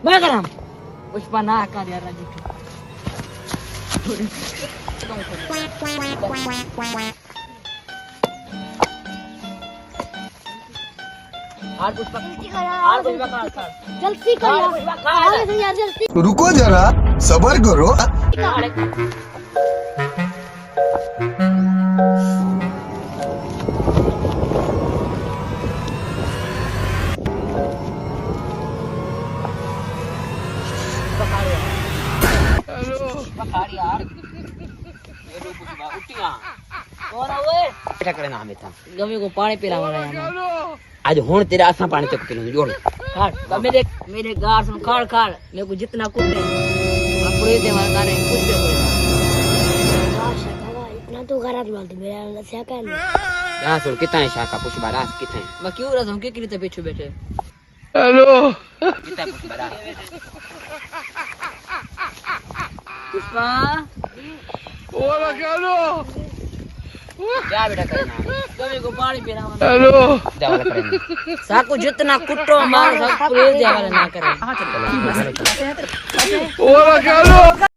बगराम पुष्पा ना कर यार राजू हार पुष्पा जल्दी कर यार जल्दी रुको जरा सबर करो गमी को पानी पिलावाना यार आज हुण तेरा असा पानी चक पीनो जोड़ खाड़ मेरे गार सुन खाड़ खाड़ मेरे को जितना कुटे पूरे देवा करे कुछ भी करे इतना तो गलत बात है मेरा नशा कर यहां सुन कितना है शाखा पुष्पा रास कितना है मैं क्यों रहा हूं के लिए पीछे बैठे हेलो कितना पुष्पा रास पुष्पा ओला हेलो क्या बेटा करना गमी को पानी पिलावाना हेलो जावला करेंगे साको जितना कुटो मार सब पूरे देवा ना करे ओला हेलो